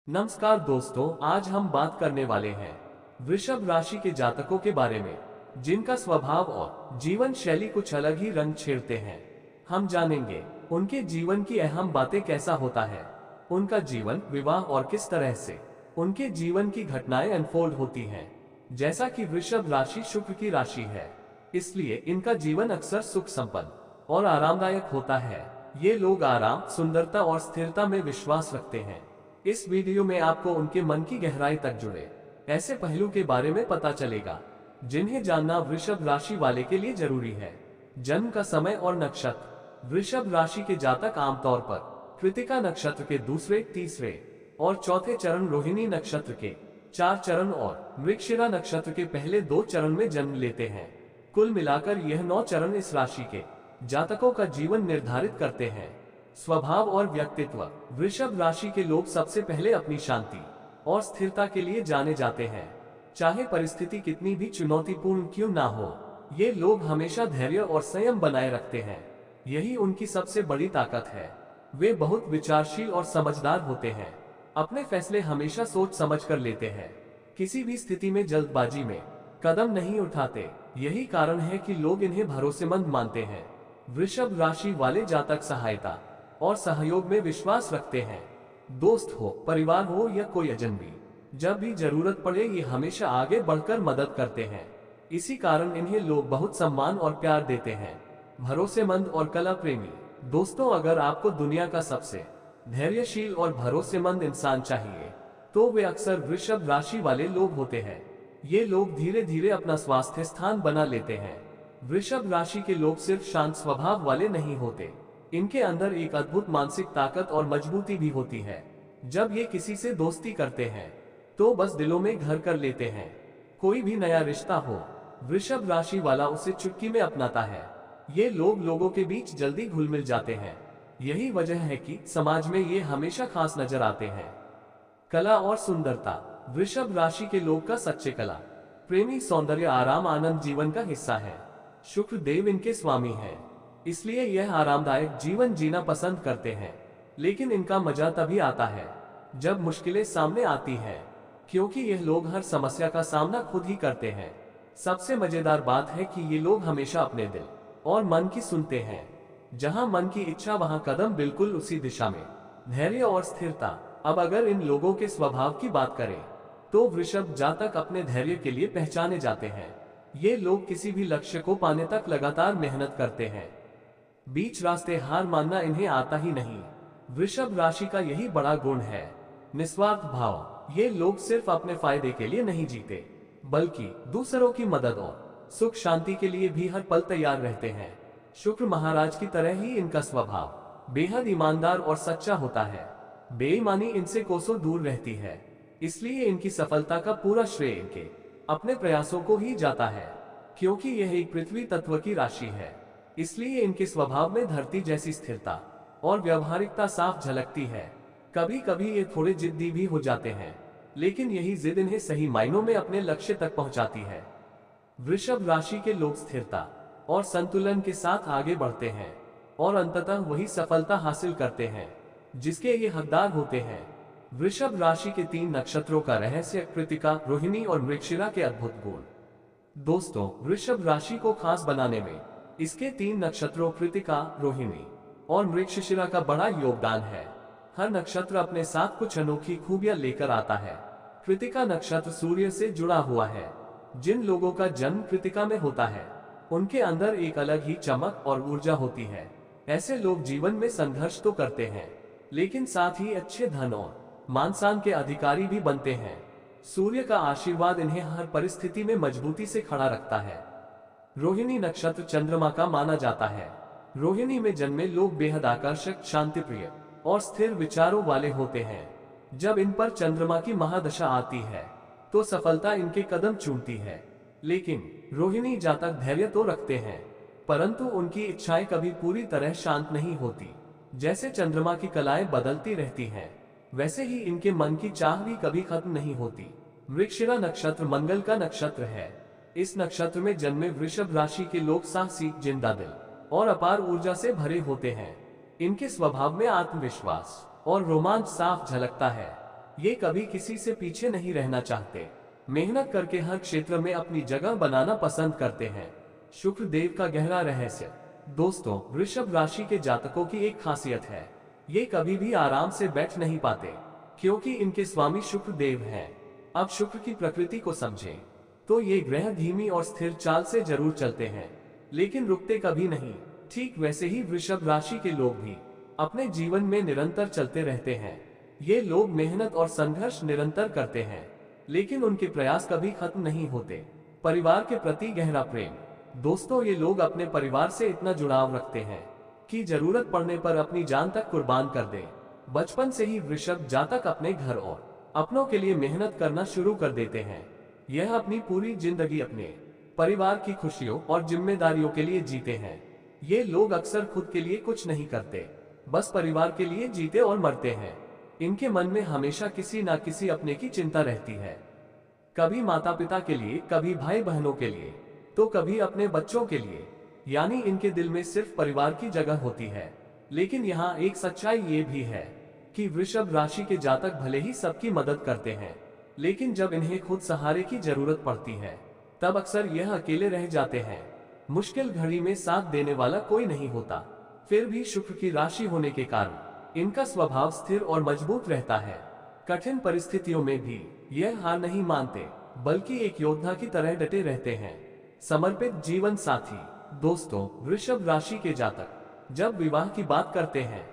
नमस्कार दोस्तों, आज हम बात करने वाले हैं वृषभ राशि के जातकों के बारे में, जिनका स्वभाव और जीवन शैली कुछ अलग ही रंग छेड़ते हैं। हम जानेंगे उनके जीवन की अहम बातें, कैसा होता है उनका जीवन, विवाह और किस तरह से उनके जीवन की घटनाएं अनफोल्ड होती हैं। जैसा कि वृषभ राशि शुक्र की राशि है, इसलिए इनका जीवन अक्सर सुख संपन्न और आरामदायक होता है। ये लोग आराम, सुंदरता और स्थिरता में विश्वास रखते हैं। इस वीडियो में आपको उनके मन की गहराई तक जुड़े ऐसे पहलू के बारे में पता चलेगा, जिन्हें जानना वृषभ राशि वाले के लिए जरूरी है। जन्म का समय और नक्षत्र। वृषभ राशि के जातक आमतौर पर कृतिका नक्षत्र के दूसरे, तीसरे और चौथे चरण, रोहिणी नक्षत्र के 4 चरण और मृगशिरा नक्षत्र के पहले 2 चरण में जन्म लेते हैं। कुल मिलाकर यह 9 चरण इस राशि के जातकों का जीवन निर्धारित करते हैं। स्वभाव और व्यक्तित्व। वृषभ राशि के लोग सबसे पहले अपनी शांति और स्थिरता के लिए जाने जाते हैं। चाहे परिस्थिति कितनी भी चुनौतीपूर्ण क्यों ना हो, ये लोग हमेशा धैर्य और संयम बनाए रखते हैं। यही उनकी सबसे बड़ी ताकत है। वे बहुत विचारशील और समझदार होते हैं। अपने फैसले हमेशा सोच समझ कर लेते हैं। किसी भी स्थिति में जल्दबाजी में कदम नहीं उठाते। यही कारण है कि लोग इन्हें भरोसेमंद मानते हैं। वृषभ राशि वाले जातक सहायता और सहयोग में विश्वास रखते हैं। दोस्त हो, परिवार हो या कोई अजनबी, जब भी जरूरत पड़े ये हमेशा आगे बढ़कर मदद करते हैं। इसी कारण इन्हें लोग बहुत सम्मान और प्यार देते हैं। भरोसेमंद और कला प्रेमी। दोस्तों, अगर आपको दुनिया का सबसे धैर्यशील और भरोसेमंद इंसान चाहिए, तो वे अक्सर वृषभ राशि वाले लोग होते हैं। ये लोग धीरे धीरे अपना स्वास्थ्य स्थान बना लेते हैं। वृषभ राशि के लोग सिर्फ शांत स्वभाव वाले नहीं होते, इनके अंदर एक अद्भुत मानसिक ताकत और मजबूती भी होती है। जब ये किसी से दोस्ती करते हैं तो बस दिलों में घर कर लेते हैं। कोई भी नया रिश्ता हो, वृषभ राशि वाला उसे चुटकी में अपनाता है। ये लोग लोगों के बीच जल्दी घुल मिल जाते हैं। यही वजह है कि समाज में ये हमेशा खास नजर आते हैं। कला और सुंदरता। वृषभ राशि के लोग का सच्चे कला प्रेमी, सौंदर्य, आराम, आनंद जीवन का हिस्सा है। शुक्र देव इनके स्वामी हैं, इसलिए यह आरामदायक जीवन जीना पसंद करते हैं। लेकिन इनका मजा तभी आता है जब मुश्किलें सामने आती हैं, क्योंकि यह लोग हर समस्या का सामना खुद ही करते हैं। सबसे मजेदार बात है कि ये लोग हमेशा अपने दिल और मन की सुनते हैं। जहां मन की इच्छा वहां कदम, बिल्कुल उसी दिशा में। धैर्य और स्थिरता। अब अगर इन लोगों के स्वभाव की बात करें तो वृषभ जातक अपने धैर्य के लिए पहचाने जाते हैं। ये लोग किसी भी लक्ष्य को पाने तक लगातार मेहनत करते हैं। बीच रास्ते हार मानना इन्हें आता ही नहीं। वृषभ राशि का यही बड़ा गुण है, निस्वार्थ भाव। ये लोग सिर्फ अपने फायदे के लिए नहीं जीते, बल्कि दूसरों की मदद और सुख शांति के लिए भी हर पल तैयार रहते हैं। शुक्र महाराज की तरह ही इनका स्वभाव बेहद ईमानदार और सच्चा होता है। बेईमानी इनसे कोसों दूर रहती है, इसलिए इनकी सफलता का पूरा श्रेय इनके अपने प्रयासों को ही जाता है। क्योंकि यह एक पृथ्वी तत्व की राशि है, इसलिए इनके स्वभाव में धरती जैसी स्थिरता और व्यवहारिकता साफ झलकती है। कभी कभी ये थोड़े जिद्दी भी हो जाते हैं, लेकिन यही जिद इन्हें सही मायनों में अपने लक्ष्य तक पहुंचाती है। वृषभ राशि के लोग स्थिरता और संतुलन के साथ आगे बढ़ते हैं और अंततः वही सफलता हासिल करते हैं जिसके ये हकदार होते हैं। वृषभ राशि के 3 नक्षत्रों का रहस्य। कृतिका, रोहिणी और मृगशिरा के अद्भुत गुण। दोस्तों, वृषभ राशि को खास बनाने में इसके 3 नक्षत्रों कृतिका, रोहिणी और मृगशिरा का बड़ा योगदान है। हर नक्षत्र अपने साथ कुछ अनोखी खूबियां लेकर आता है। कृतिका नक्षत्र सूर्य से जुड़ा हुआ है। जिन लोगों का जन्म कृतिका में होता है, उनके अंदर एक अलग ही चमक और ऊर्जा होती है। ऐसे लोग जीवन में संघर्ष तो करते हैं, लेकिन साथ ही अच्छे धन और मान सम्मान के अधिकारी भी बनते हैं। सूर्य का आशीर्वाद इन्हें हर परिस्थिति में मजबूती से खड़ा रखता है। रोहिणी नक्षत्र चंद्रमा का माना जाता है। रोहिणी में जन्मे लोग बेहद आकर्षक, शांतिप्रिय और स्थिर विचारों वाले होते हैं। जब इन पर चंद्रमा की महादशा आती है तो सफलता इनके कदम चूमती है। लेकिन रोहिणी जातक धैर्य तो रखते हैं, परंतु उनकी इच्छाएं कभी पूरी तरह शांत नहीं होती। जैसे चंद्रमा की कलाएं बदलती रहती हैं, वैसे ही इनके मन की चाह भी कभी खत्म नहीं होती। मृगशिरा नक्षत्र मंगल का नक्षत्र है। इस नक्षत्र में जन्मे वृषभ राशि के लोग साहसी, जिंदा दिल और अपार ऊर्जा से भरे होते हैं। इनके स्वभाव में आत्मविश्वास और रोमांच साफ झलकता है। ये कभी किसी से पीछे नहीं रहना चाहते, मेहनत करके हर क्षेत्र में अपनी जगह बनाना पसंद करते हैं। शुक्र देव का गहरा रहस्य। दोस्तों, वृषभ राशि के जातकों की एक खासियत है, ये कभी भी आराम से बैठ नहीं पाते, क्योंकि इनके स्वामी शुक्र देव हैं। अब शुक्र की प्रकृति को समझें तो ये ग्रह धीमी और स्थिर चाल से जरूर चलते हैं, लेकिन रुकते कभी नहीं। ठीक वैसे ही वृषभ राशि के लोग भी अपने जीवन में निरंतर चलते रहते हैं। ये लोग मेहनत और संघर्ष निरंतर करते हैं, लेकिन उनके प्रयास कभी खत्म नहीं होते। परिवार के प्रति गहरा प्रेम। दोस्तों, ये लोग अपने परिवार से इतना जुड़ाव रखते हैं कि जरूरत पड़ने पर अपनी जान तक कुर्बान कर दें। बचपन से ही वृषभ जातक अपने घर और अपनों के लिए मेहनत करना शुरू कर देते हैं। यह अपनी पूरी जिंदगी अपने परिवार की खुशियों और जिम्मेदारियों के लिए जीते हैं। ये लोग अक्सर खुद के लिए कुछ नहीं करते, बस परिवार के लिए जीते और मरते हैं। इनके मन में हमेशा किसी ना किसी अपने की चिंता रहती है, कभी माता पिता के लिए, कभी भाई बहनों के लिए, तो कभी अपने बच्चों के लिए। यानी इनके दिल में सिर्फ परिवार की जगह होती है। लेकिन यहाँ एक सच्चाई ये भी है कि वृषभ राशि के जातक भले ही सबकी मदद करते हैं, लेकिन जब इन्हें खुद सहारे की जरूरत पड़ती है तब अक्सर यह अकेले रह जाते हैं। मुश्किल घड़ी में साथ देने वाला कोई नहीं होता। फिर भी शुक्र की राशि होने के कारण इनका स्वभाव स्थिर और मजबूत रहता है। कठिन परिस्थितियों में भी यह हार नहीं मानते, बल्कि एक योद्धा की तरह डटे रहते हैं। समर्पित जीवन साथी। दोस्तों, वृषभ राशि के जातक जब विवाह की बात करते हैं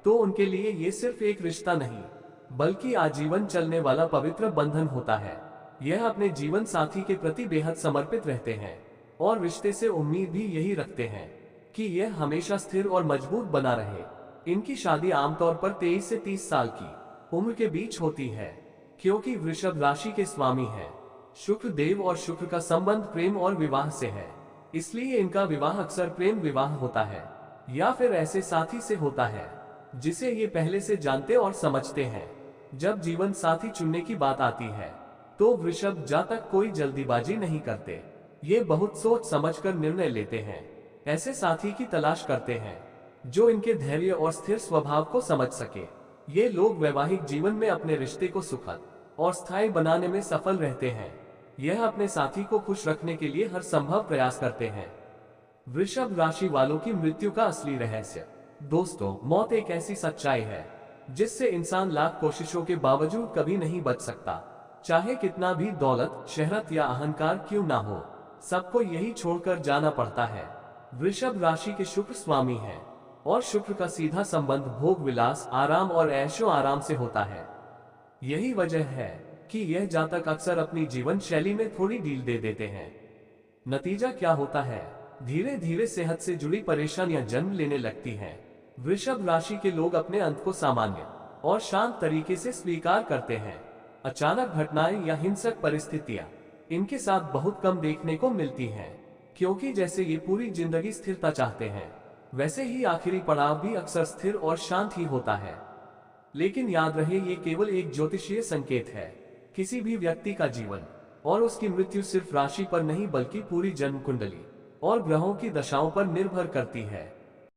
तो उनके लिए ये सिर्फ एक रिश्ता नहीं, बल्कि आजीवन चलने वाला पवित्र बंधन होता है। यह अपने जीवन साथी के प्रति बेहद समर्पित रहते हैं और रिश्ते से उम्मीद भी यही रखते हैं कि यह हमेशा स्थिर और मजबूत बना रहे। इनकी शादी आमतौर पर 23 से 30 साल की उम्र के बीच होती है, क्योंकि वृषभ राशि के स्वामी है शुक्र देव और शुक्र का संबंध प्रेम और विवाह से है। इसलिए इनका विवाह अक्सर प्रेम विवाह होता है या फिर ऐसे साथी से होता है जिसे ये पहले से जानते और समझते हैं। जब जीवन साथी चुनने की बात आती है तो वृषभ जातक कोई जल्दीबाजी नहीं करते। ये बहुत सोच समझकर निर्णय लेते हैं। ऐसे साथी की तलाश करते हैं जो इनके धैर्य और स्थिर स्वभाव को समझ सके। ये लोग वैवाहिक जीवन में अपने रिश्ते को सुखद और स्थायी बनाने में सफल रहते हैं। यह अपने साथी को खुश रखने के लिए हर संभव प्रयास करते हैं। वृषभ राशि वालों की मृत्यु का असली रहस्य। दोस्तों, मौत एक ऐसी सच्चाई है जिससे इंसान लाख कोशिशों के बावजूद कभी नहीं बच सकता। चाहे कितना भी दौलत, शहरत या अहंकार क्यों ना हो, सबको यही छोड़कर जाना पड़ता है। वृषभ राशि के शुक्र स्वामी हैं और शुक्र का सीधा संबंध भोग विलास, आराम और ऐशो आराम से होता है। यही वजह है कि यह जातक अक्सर अपनी जीवन शैली में थोड़ी ढील दे देते हैं। नतीजा क्या होता है? धीरे धीरे सेहत से जुड़ी परेशानियां जन्म लेने लगती हैं। वृषभ राशि के लोग अपने अंत को सामान्य और शांत तरीके से स्वीकार करते हैं। अचानक घटनाएं या हिंसक परिस्थितियां इनके साथ बहुत कम देखने को मिलती हैं, क्योंकि जैसे ये पूरी जिंदगी स्थिरता चाहते हैं, वैसे ही आखिरी पड़ाव भी अक्सर स्थिर और शांत ही होता है। लेकिन याद रहे, ये केवल एक ज्योतिषीय संकेत है। किसी भी व्यक्ति का जीवन और उसकी मृत्यु सिर्फ राशि पर नहीं, बल्कि पूरी जन्म कुंडली और ग्रहों की दशाओं पर निर्भर करती है।